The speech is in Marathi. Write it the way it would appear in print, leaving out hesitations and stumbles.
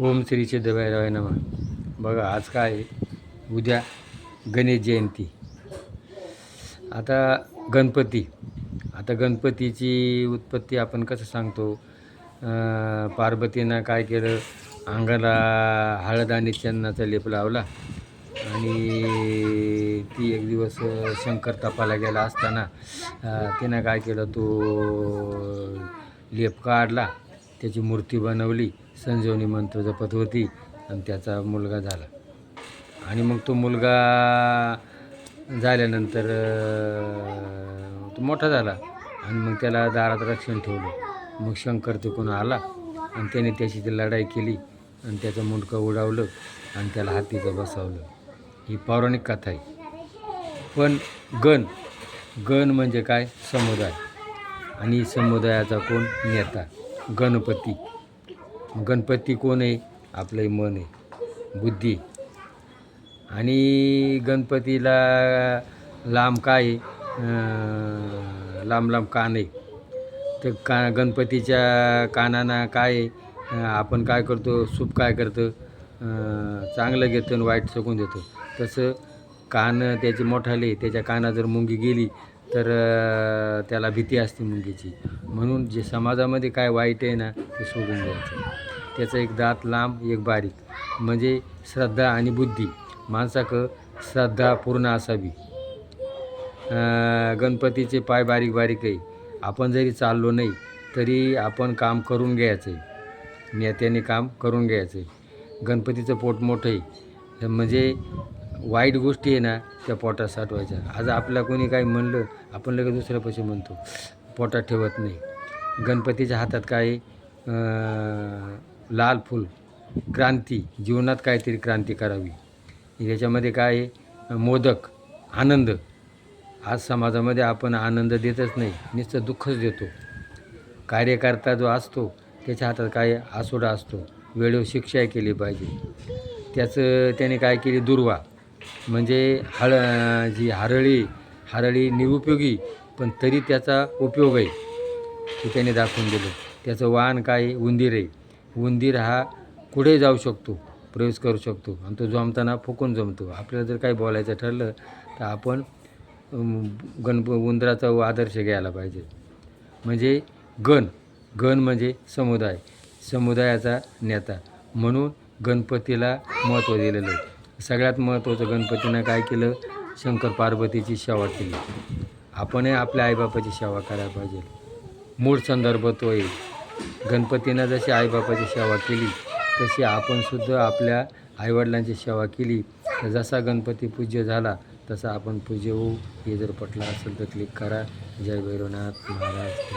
ओम श्री सिद्धभैरवाय नमः. बघा आज काय आहे? उद्या गणेश जयंती. आता गणपतीची उत्पत्ती आपण कसं सांगतो? पार्वतीनं काय केलं, अंगाला हळद आणि चंदनाचा लेप लावला आणि ती एक दिवस शंकर तपाला गेला असताना तिनं काय केलं, तो लेप काढला, त्याची मूर्ती बनवली, संजीवनी मंत्र जपत होती आणि त्याचा मुलगा झाला. आणि मग तो मुलगा झाल्यानंतर तो मोठा झाला आणि मग त्याला दारात रक्षण ठेवलं. मग शंकर तिकडून आला आणि त्याने त्याची ती लढाई केली आणि त्याचं मुंडकं उडावलं आणि त्याला हातीचं बसवलं. ही पौराणिक कथा आहे. पण गण म्हणजे काय? समुदाय. आणि समुदायाचा कोण? नेता, गणपती. गणपती कोण आहे? आपलं मन आहे, बुद्धी. आणि गणपतीला लांब काय आहे? लांब कान आहे. तर गणपतीच्या कानांना काय आहे? आपण काय करतो? सूप काय करतं? चांगलं घेतं आणि वाईट चकून देतो. तसं कान त्याचे मोठाले, त्याच्या कानात जर मुंगी गेली तर त्याला भीती असते मुंगीची. म्हणून जे समाजामध्ये काय वाईट आहे ना, ते सोडून द्यायचं. त्याचा एक दात लांब, एक बारीक, म्हणजे श्रद्धा आणि बुद्धी. माणसाकडं श्रद्धा पूर्ण असावी. गणपतीचे पाय बारीक आहे. आपण जरी चाललो नाही तरी आपण काम करून घ्यायचं आहे, नेत्याने काम करून घ्यायचं आहे. गणपतीचं पोट मोठं आहे, म्हणजे वाईट गोष्टी आहे ना त्या पोटात साठवायच्या. आज आपल्या कोणी काही म्हणलं, आपण लगेच दुसऱ्यापाशी म्हणतो, पोटात ठेवत नाही. गणपतीच्या हातात काय? लाल फूल, क्रांती. जीवनात काहीतरी क्रांती करावी. याच्यामध्ये काय आहे? मोदक, आनंद. आज समाजामध्ये आपण आनंद देतच नाही, नुसतं दुःखच देतो. कार्यकर्ता जो असतो त्याच्या हातात काय? आसोडा असतो. वेळेवर शिक्षा केली पाहिजे. त्याने काय केली? दुर्वा, म्हणजे जी हरळी निरुपयोगी पण तरी त्याचा उपयोग आहे, ते त्याने दाखवून दिलं. त्याचं वाहन काय? उंदीर आहे. उंदीर हा कुठे जाऊ शकतो, प्रवेश करू शकतो आणि तो जमताना फुकून जमतो. आपल्याला जर काही बोलायचं ठरलं तर आपण उंदराचा आदर्श घ्यायला पाहिजे. म्हणजे गण म्हणजे समुदाय, समुदायाचा नेता. म्हणून गणपतीला महत्त्व दिलेलं आहे. सगळ्यात महत्त्वाचं, गणपतीनं काय केलं? शंकर पार्वतीची सेवा केली. आपणही आपल्या आईबापाची सेवा करायला पाहिजे. मूळ संदर्भ तो आहे. गणपतीनं जशी आईबापाची सेवा केली तशी आपणसुद्धा आपल्या आईवडिलांची सेवा केली तर जसा गणपती पूज्य झाला तसा आपण पूज्य होऊ. हे जर पटलं असेल तर क्लिक करा. जय भैरवनाथ महाराज.